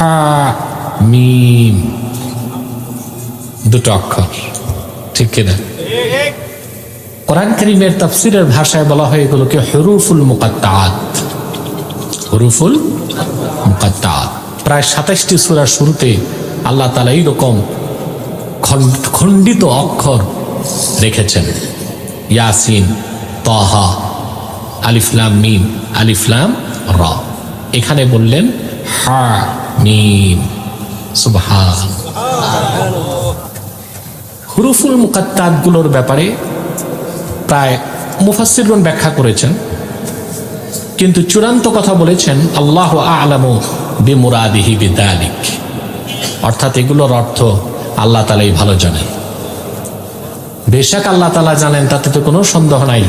হা মিম, দুটো অক্ষর, ঠিক কিনা? কোরআন কারীমের তাফসীরের ভাষায় বলা হয় এগুলোকে হুরুফুল মুকাত্তাআত। হুরুফুল মুকাত্তাআত প্রায় ২৭টি সূরার শুরুতে আল্লাহ তাআলা এইরকম খণ্ডিত অক্ষর রেখেছেন। ইয়াসিন, তাহা, আলিফ লাম মিম, আলিফ লাম রা। এখানে বললেন হা মিম। সুবহানাল্লাহ। হুরুফুল মুকাত্তাআত গুলোর ব্যাপারে প্রায় মুফাসসিরগণ ব্যাখ্যা করেছেন, কিন্তু চূড়ান্ত কথা বলেছেন আল্লাহু আ'লামু বিমুরাদিহি বিযালিক, অর্থাৎ এগুলোর অর্থ আল্লাহ তাআলাই ভালো জানেন। বেশক আল্লাহ তাআলা জানেন, তাতে তো কোনো সন্দেহ নাই।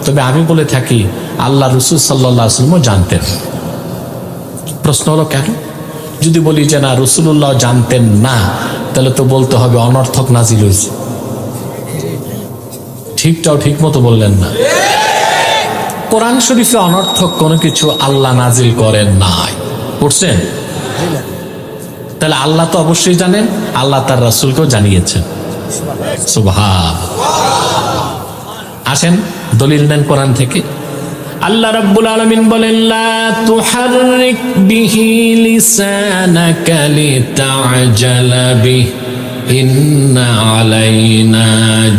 তবে আমি বলে থাকি আল্লাহ রাসূল সাল্লাল্লাহু আলাইহি ওয়াসাল্লাম জানতেন। প্রশ্ন হলো কেন? যদি বলি যে না রাসূলুল্লাহ জানতেন না, তাহলে তো বলতে হবে অনর্থক নাজিল হয়েছে। ঠিকটাও ঠিক মতো বললেন না। কোরআন শরীফে অনর্থক কোনো কিছু আল্লাহ নাজিল করেন নাই, করছেন? তাহলে আল্লাহ তো অবশ্যই জানেন, আল্লাহ তার রাসূলকেও জানিয়েছেন। সুবহানাল্লাহ। আসেন দলিল নেন কোরআন থেকে। আল্লাহ রাব্বুল আলামিন বলেন লা তুহাররিক বিহি লিসানাকা লিতা'জালা বিহি ইন্না আলাইনা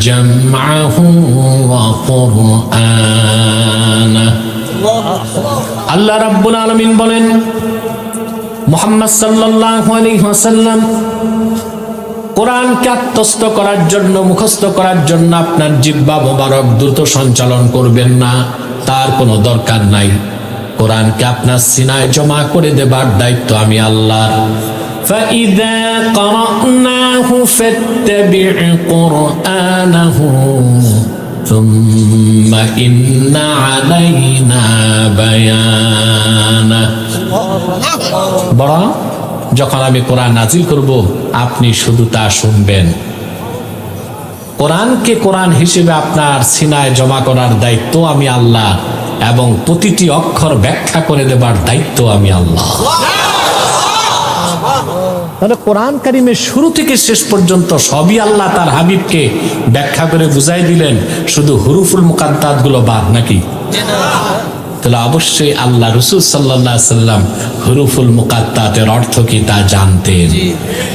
জামআহু ওয়া কুরআনা। আল্লাহ রাব্বুল আলামিন বলেন মুহাম্মদ সাল্লাল্লাহু আলাইহি ওয়াসাল্লাম, কোরআনকে আত্মস্থ করার জন্য, মুখস্থ করার জন্য আপনার জিহ্বা মোবারক দ্রুত সঞ্চালন করবেন না, তার কোনো দরকার নাই। কোরআনকে আপনার সিনায় জমা করে দেবার দায়িত্ব আমি আল্লাহর। فَإِذَا قَرَأْنَاهُ فَاتَّبِعْ قُرْآنَهُ ثُمَّ إِنَّ عَلَيْنَا بَيَانَهُ। বরং যখন আমি কোরআন নাজিল করব, আপনি শুধু তা শুনবেন। কোরআনকে কোরআন হিসেবে আপনার সিনায় জমা করার দায়িত্ব আমি আল্লাহ, এবং প্রতিটি অক্ষর ব্যাখ্যা করে দেবার দায়িত্ব আমি আল্লাহ। তাহলে কোরআন কারীমের শুরু থেকে শেষ পর্যন্ত সবই আল্লাহ তার হাবিবকে ব্যাখ্যা করে বুঝাই দিলেন, শুধু হুরুফুল মুকাত্তাআত গুলো বাদ নাকি? তাহলে অবশ্যই আল্লাহ রাসূল সাল্লাল্লাহু আলাইহি সাল্লাম হুরুফুল মুকাত্তাআতের অর্থ কি তা জানতেন।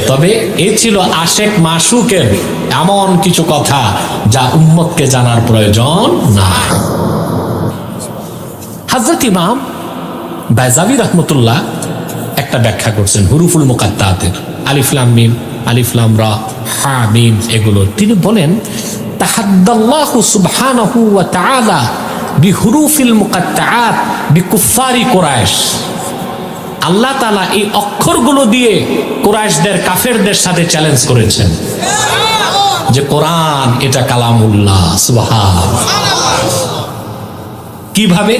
তবে এ ছিল আশেক মাশুকের এমন কিছু কথা যা উম্মতকে জানার প্রয়োজন না। হযরত ইমাম বাইজাবি রাহমাতুল্লাহ একটা ব্যাখ্যা করছেন হুরুফুল মুকাত্তাআতের, আলিফ লাম মিম, আলিফ লাম রা, হা মিম এগুলো। তিনি বলেন তাহাদ্দাল্লাহু সুবহানাহু ওয়া তাআলা বিহুরুফিল মুকাত্তাআত বিকুফারি কুরাইশ। আল্লাহ তাআলা এই অক্ষরগুলো দিয়ে কুরাইশদের, কাফেরদের সাথে চ্যালেঞ্জ করেছেন যে কোরআন এটা কালামুল্লাহ। সুবহানাল্লাহ। কিভাবে?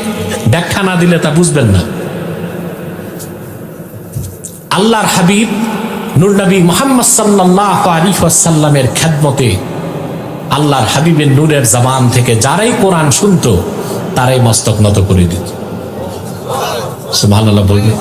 ব্যাখ্যা না দিলে তা বুঝবেন না। আল্লাহর হাবিব নূর নবী মুহাম্মদ সাল্লাল্লাহু আলাইহি ওয়াসাল্লামের খেদমতে আল্লাহর হাবিবের নূরের জবান থেকে যারাই কোরআন শুনতো, তারাই মস্তক নত করে দিত। সুবহানাল্লাহ বলবেন।